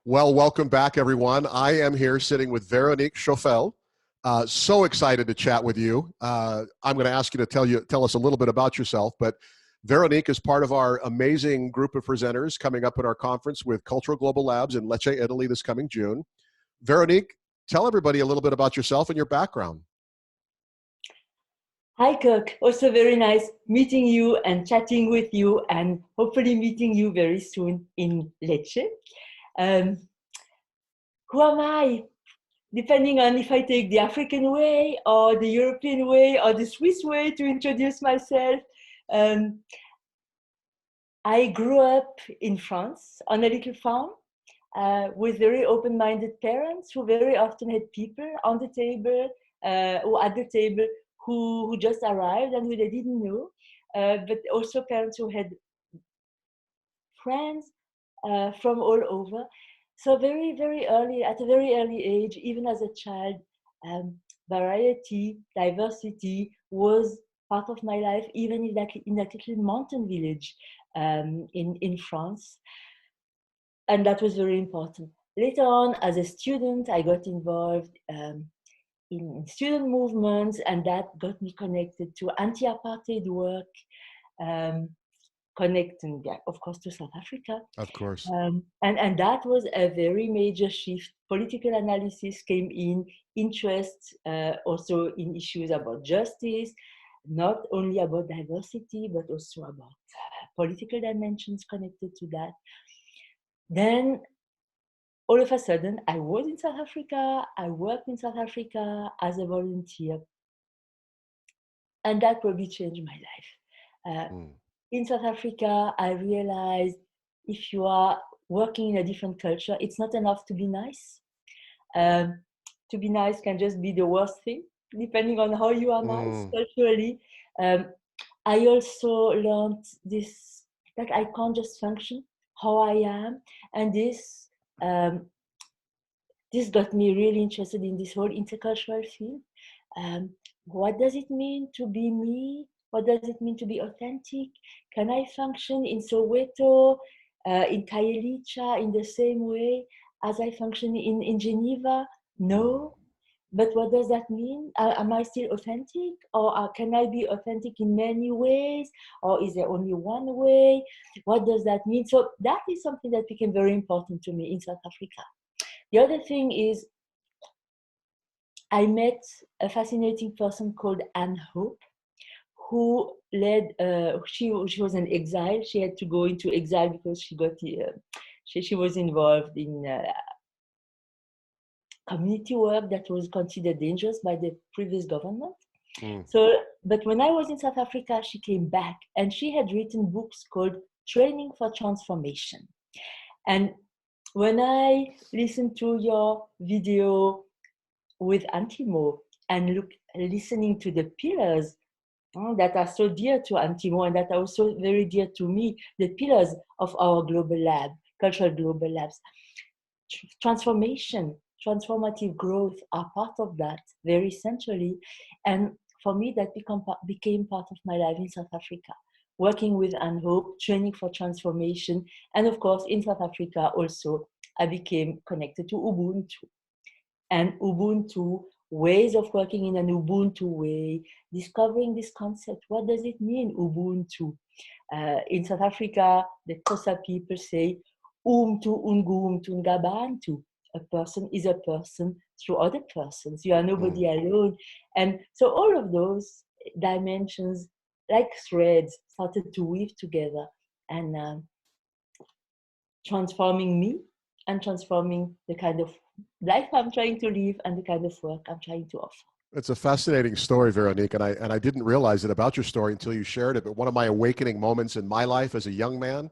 Well, welcome back, everyone. I am here sitting with Véronique Schoeffel. So excited to chat with you. I'm going to ask you to tell us a little bit about yourself, but Véronique is part of our amazing group of presenters coming up at our conference with Cultural Global Labs in Lecce, Italy this coming June. Véronique, tell everybody a little bit about yourself and your background. Hi, Kirk. Also very nice meeting you and chatting with you, and hopefully meeting you very soon in Lecce. Who am I? Depending on if I take the African way or the European way or the Swiss way to introduce myself. I grew up in France on a little farm with very open-minded parents who very often had people on the table or at the table who just arrived and who they didn't know, but also parents who had friends from all over. So very, very early, at a very early age, even as a child, variety, diversity was part of my life, even in that little mountain village in France. And that was very important. Later on, as a student, I got involved in student movements, and that got me connected to anti-apartheid work, connecting, of course, to South Africa. Of course. And that was a very major shift. Political analysis came in, interest also in issues about justice, not only about diversity, but also about political dimensions connected to that. Then all of a sudden, I was in South Africa, I worked in South Africa as a volunteer, and that probably changed my life. In South Africa, I realized if you are working in a different culture, it's not enough to be nice. To be nice can just be the worst thing, depending on how you are nice culturally. I also learned this, that I can't just function how I am, and this got me really interested in this whole intercultural field. What does it mean to be me? What does it mean to be authentic? Can I function in Soweto, in Khayelitsha in the same way as I function in Geneva? No. But what does that mean? Am I still authentic? Or can I be authentic in many ways? Or is there only one way? What does that mean? So that is something that became very important to me in South Africa. The other thing is, I met a fascinating person called Anne Hope, who led, she was in exile. She had to go into exile because she was involved in community work that was considered dangerous by the previous government. So, but when I was in South Africa, she came back and she had written books called Training for Transformation. And when I listened to your video with Antimo and listening to the pillars that are so dear to Antimo and that are also very dear to me, the pillars of our global lab, cultural global labs, transformation, transformative growth are part of that very centrally. And for me, that became part of my life in South Africa, working with Anne Hope, training for transformation. And of course, in South Africa also, I became connected to Ubuntu. And Ubuntu, ways of working in an Ubuntu way, discovering this concept. What does it mean, Ubuntu? In South Africa, the Xhosa people say, Umtu ungu ngabantu. A person is a person through other persons. You are nobody alone. And so all of those dimensions, like threads, started to weave together and transforming me and transforming the kind of life I'm trying to live and the kind of work I'm trying to offer. It's a fascinating story, Véronique, and I didn't realize it about your story until you shared it. But one of my awakening moments in my life as a young man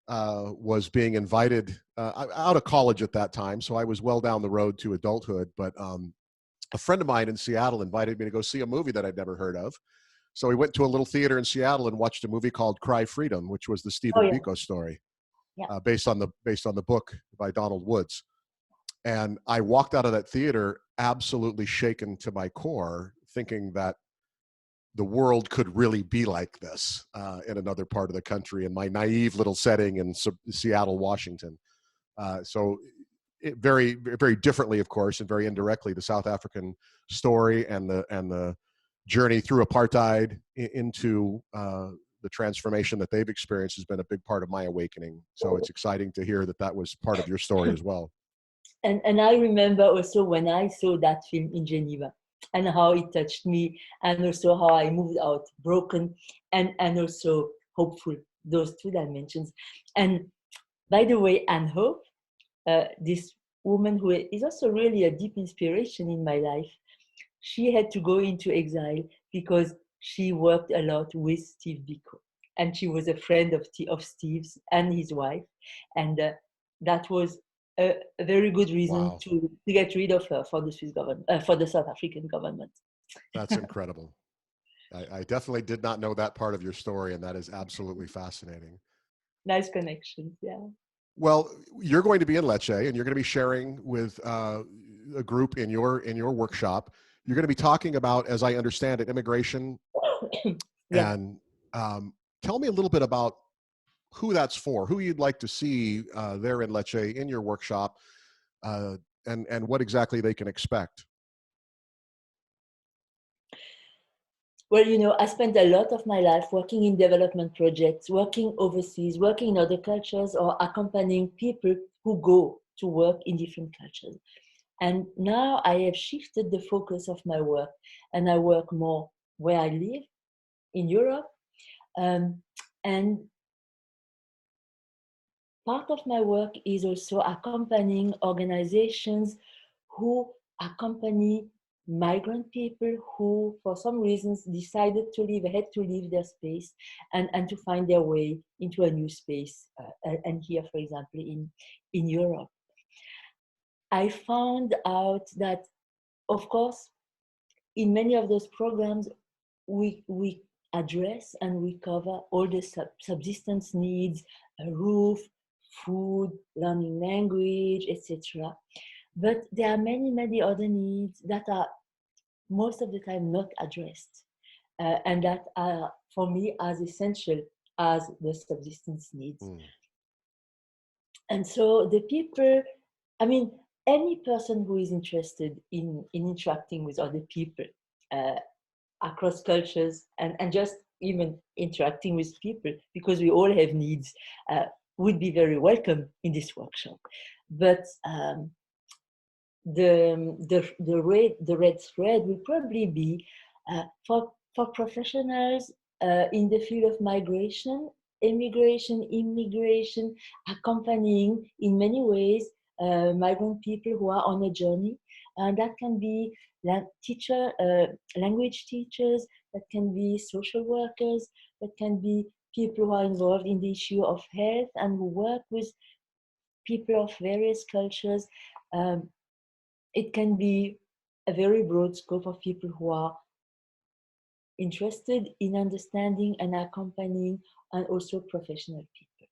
was being invited out of college at that time, so I was well down the road to adulthood. But a friend of mine in Seattle invited me to go see a movie that I'd never heard of. So we went to a little theater in Seattle and watched a movie called Cry Freedom, which was the Stephen Biko story, based on the book by Donald Woods. And I walked out of that theater absolutely shaken to my core, thinking that the world could really be like this in another part of the country, in my naive little setting in Seattle, Washington. So very differently, of course, and very indirectly, the South African story and the journey through apartheid into the transformation that they've experienced has been a big part of my awakening. So it's exciting to hear that was part of your story as well. And I remember also when I saw that film in Geneva and how it touched me, and also how I moved out broken and also hopeful, those two dimensions. And by the way, Anne Hope, this woman who is also really a deep inspiration in my life, she had to go into exile because she worked a lot with Steve Biko. And she was a friend of Steve's and his wife. And that was a very good reason Wow. to get rid of her for the Swiss government, for the South African government. That's incredible. I definitely did not know that part of your story, and that is absolutely fascinating. Nice connections, yeah. Well, you're going to be in Lecce, and you're going to be sharing with a group in your workshop. You're going to be talking about, as I understand it, immigration. Yeah. And tell me a little bit about who that's for, who you'd like to see there in Lecce in your workshop, and what exactly they can expect. Well, I spent a lot of my life working in development projects, working overseas, working in other cultures, or accompanying people who go to work in different cultures. And now I have shifted the focus of my work, and I work more where I live in Europe. And part of my work is also accompanying organizations who accompany migrant people who, for some reasons, decided to leave, had to leave their space and to find their way into a new space. And here, for example, in Europe. I found out that, of course, in many of those programs, we address and we cover all the subsistence needs, a roof, food, learning language, etc. But there are many other needs that are most of the time not addressed, and that are, for me, as essential as the subsistence needs. Mm. And so the people, I mean, any person who is interested in interacting with other people uh, across cultures and just even interacting with people, because we all have needs, would be very welcome in this workshop. But the red thread will probably be for professionals in the field of migration, immigration, accompanying in many ways migrant people who are on a journey. And that can be language teachers, that can be social workers, that can be people who are involved in the issue of health and who work with people of various cultures. It can be a very broad scope of people who are interested in understanding and accompanying, and also professional people.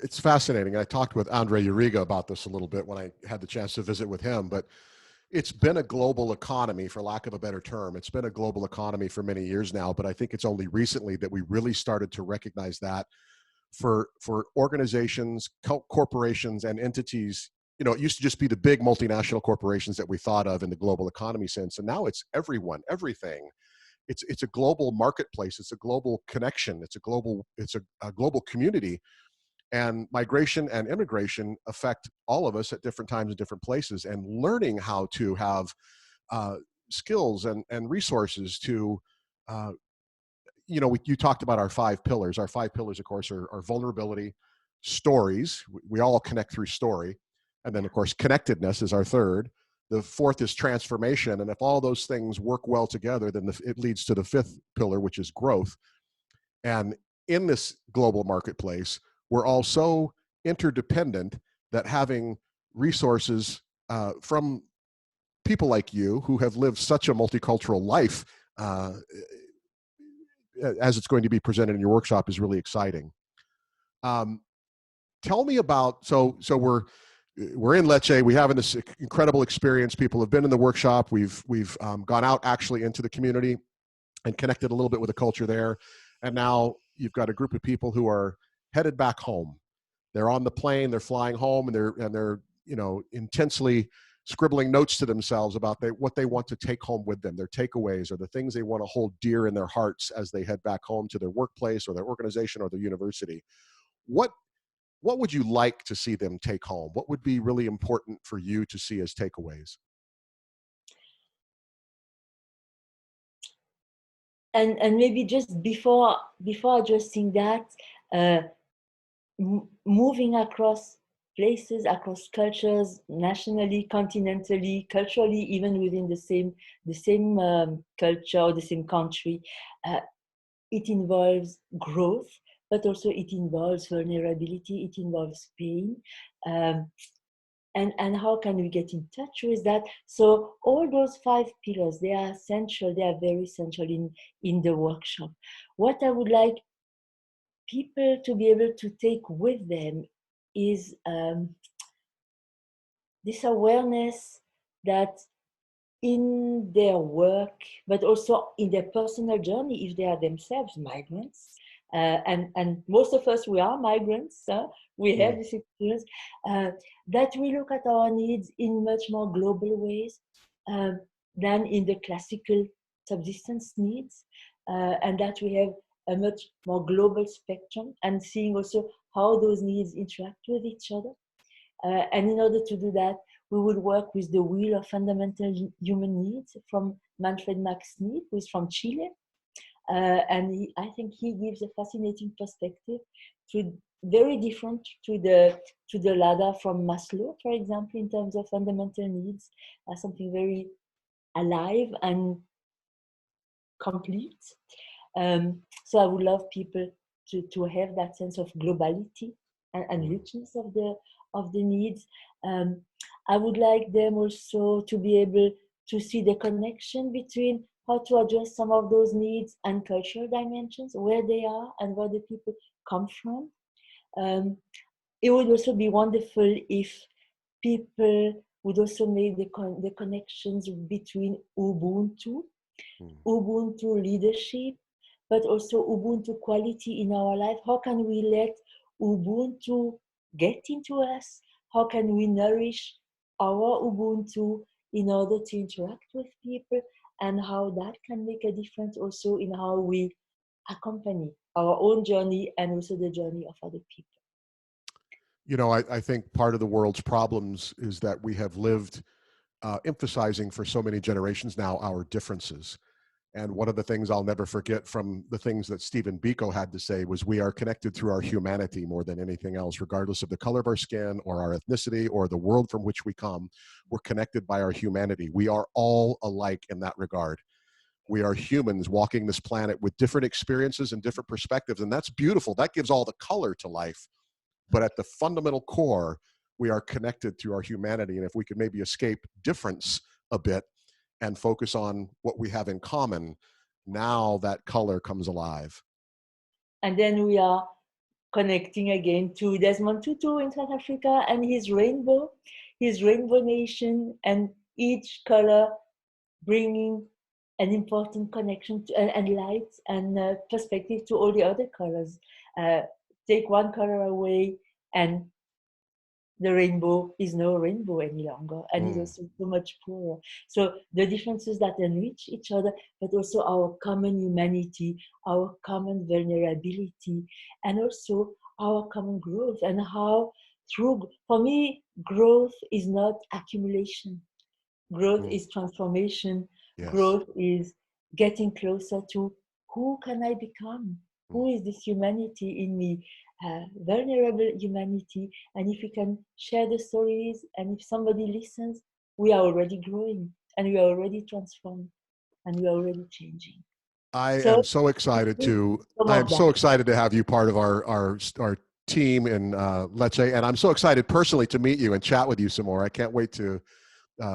It's fascinating. I talked with Andre Uriga about this a little bit when I had the chance to visit with him, but it's been a global economy, for lack of a better term. It's been a global economy for many years now, but I think it's only recently that we really started to recognize that for organizations, corporations, and entities. It used to just be the big multinational corporations that we thought of in the global economy sense, and now it's everyone, everything. It's a global marketplace. It's a global connection. It's a global community. And migration and immigration affect all of us at different times and different places. And learning how to have skills and resources to, you talked about our 5 pillars. Our 5 pillars, of course, are vulnerability, stories. We all connect through story. And then, of course, connectedness is our third. The fourth is transformation. And if all those things work well together, then it leads to the 5th pillar, which is growth. And in this global marketplace, we're all so interdependent that having resources from people like you who have lived such a multicultural life, as it's going to be presented in your workshop, is really exciting. Tell me about, so we're in Lecce. We have this incredible experience. People have been in the workshop. We've gone out actually into the community and connected a little bit with the culture there. And now you've got a group of people who are headed back home. They're on the plane, they're flying home, and they're intensely scribbling notes to themselves about what they want to take home with them, their takeaways, or the things they want to hold dear in their hearts as they head back home to their workplace or their organization or their university. What what would you like to see them take home? What would be really important for you to see as takeaways? And maybe just before addressing that, uh, moving across places, across cultures, nationally, continentally, culturally, even within the same culture or the same country, uh, it involves growth, but also it involves vulnerability, it involves pain. Um, and how can we get in touch with that? So all those 5 pillars, they are essential, they are very essential in the workshop. What I would like people to be able to take with them is this awareness that in their work, but also in their personal journey, if they are themselves migrants, and most of us, we are migrants, we have Mm, this experience, that we look at our needs in much more global ways um, than in the classical subsistence needs, and that we have a much more global spectrum, and seeing also how those needs interact with each other. And in order to do that, we will work with the Wheel of Fundamental Human Needs from Manfred Max Need, who is from Chile. I think he gives a fascinating perspective, very different to the ladder from Maslow, for example, in terms of fundamental needs, something very alive and complete. So I would love people to have that sense of globality and mm, richness of the needs. Um, I would like them also to be able to see the connection between how to address some of those needs and cultural dimensions, where they are and where the people come from. Um, it would also be wonderful if people would also make the connections between mm, Ubuntu leadership, but also Ubuntu quality in our life. How can we let Ubuntu get into us? How can we nourish our Ubuntu in order to interact with people? And how that can make a difference also in how we accompany our own journey and also the journey of other people. I think part of the world's problems is that we have lived emphasizing for so many generations now our differences. And one of the things I'll never forget from the things that Stephen Biko had to say was, we are connected through our humanity more than anything else, regardless of the color of our skin or our ethnicity or the world from which we come. We're connected by our humanity. We are all alike in that regard. We are humans walking this planet with different experiences and different perspectives. And that's beautiful. That gives all the color to life. But at the fundamental core, we are connected through our humanity. And if we could maybe escape difference a bit and focus on what we have in common, now that color comes alive. And then we are connecting again to Desmond Tutu in South Africa and his rainbow nation, and each color bringing an important connection to, and light and perspective to all the other colors. Uh, take one color away, and the rainbow is no rainbow any longer, and is Mm. also so much poorer. So the differences that enrich each other, but also our common humanity, our common vulnerability, and also our common growth, and how for me, growth is not accumulation. Growth Mm. is transformation. Yes. Growth is getting closer to who can I become? Mm. Who is this humanity in me? Vulnerable humanity. And if we can share the stories, and if somebody listens, we are already growing, and we are already transformed, and we are already changing. I So am so excited to. some I am of so that. excited to have you part of our team in Lecce, and I'm so excited personally to meet you and chat with you some more. I can't wait to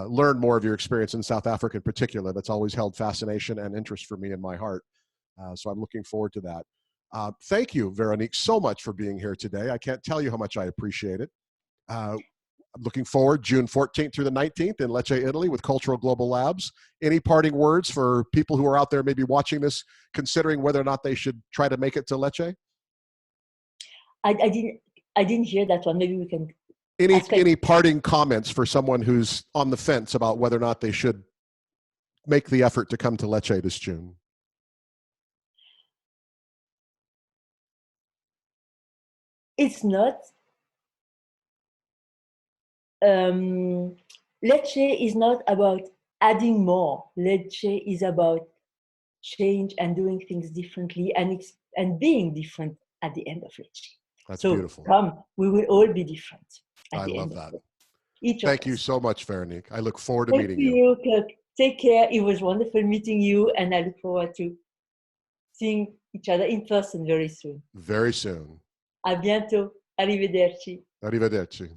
learn more of your experience in South Africa in particular. That's always held fascination and interest for me in my heart. So I'm looking forward to that. Thank you, Véronique, so much for being here today. I can't tell you how much I appreciate it. I'm looking forward June 14th through the 19th in Lecce, Italy with Cultural Global Labs. Any parting words for people who are out there maybe watching this, considering whether or not they should try to make it to Lecce? I didn't hear that one. Maybe we can. Any parting comments for someone who's on the fence about whether or not they should make the effort to come to Lecce this June? It's not. Lecce is not about adding more. Lecce is about change and doing things differently and being different at the end of Lecce. That's So beautiful. come, we will all be different at I the love end that. of it. Each Thank of you us. so much, Véronique. I look forward to Thank meeting you, Kirk. Take care. It was wonderful meeting you, and I look forward to seeing each other in person very soon. very soon. A bientôt. Arrivederci. Arrivederci.